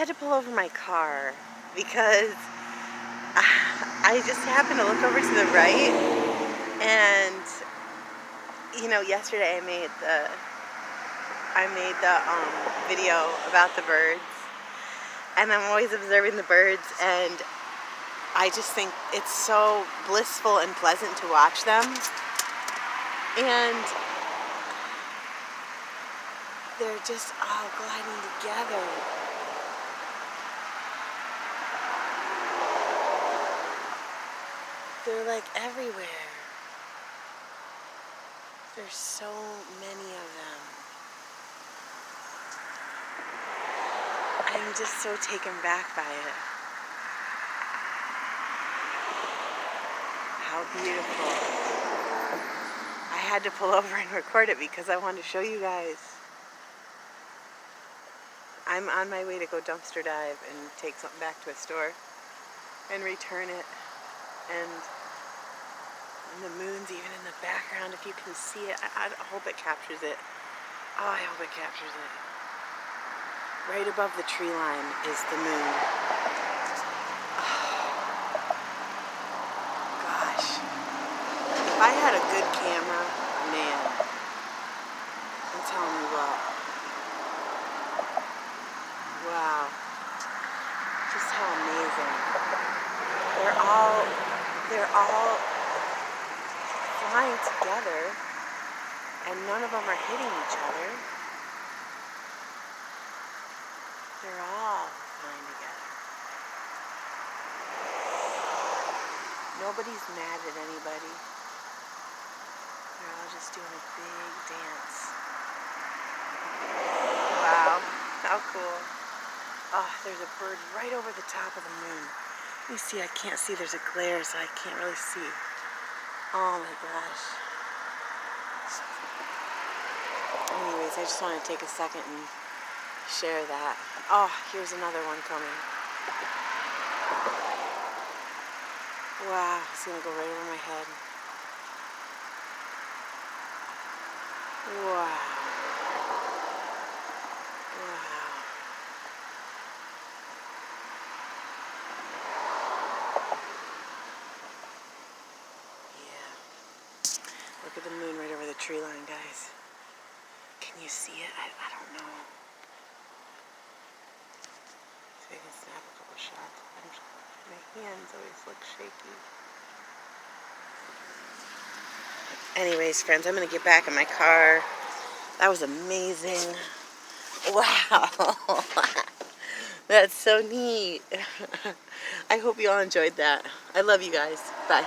had to pull over my car because I just happened to look over to the right, and yesterday I made the video about the birds, and I'm always observing the birds, and I just think it's so blissful and pleasant to watch them, and they're just all gliding together. They're like everywhere. There's so many of them. I'm just so taken back by it. How beautiful. I had to pull over and record it because I wanted to show you guys. I'm on my way to go dumpster dive and take something back to a store and return it. And the moon's even in the background, if you can see it. I hope it captures it. Oh, I hope it captures it. Right above the tree line is the moon. Oh, gosh. If I had a good camera, man, I'm telling you what. Wow. Just how amazing. They're all flying together, and none of them are hitting each other. They're all flying together. Nobody's mad at anybody. They're all just doing a big dance. Wow, how cool. Oh, there's a bird right over the top of the moon. Let me see, I can't see. There's a glare, so I can't really see. Oh my gosh. Anyways, I just want to take a second and share that. Oh, here's another one coming. Wow, it's gonna go right over my head. Wow. Wow. Yeah. Look at the moon right over the tree line, guys. Can you see it? I don't know. See if I can snap a couple shots. My hands always look shaky. Anyways, friends, I'm going to get back in my car. That was amazing. Wow. That's so neat. I hope you all enjoyed that. I love you guys. Bye.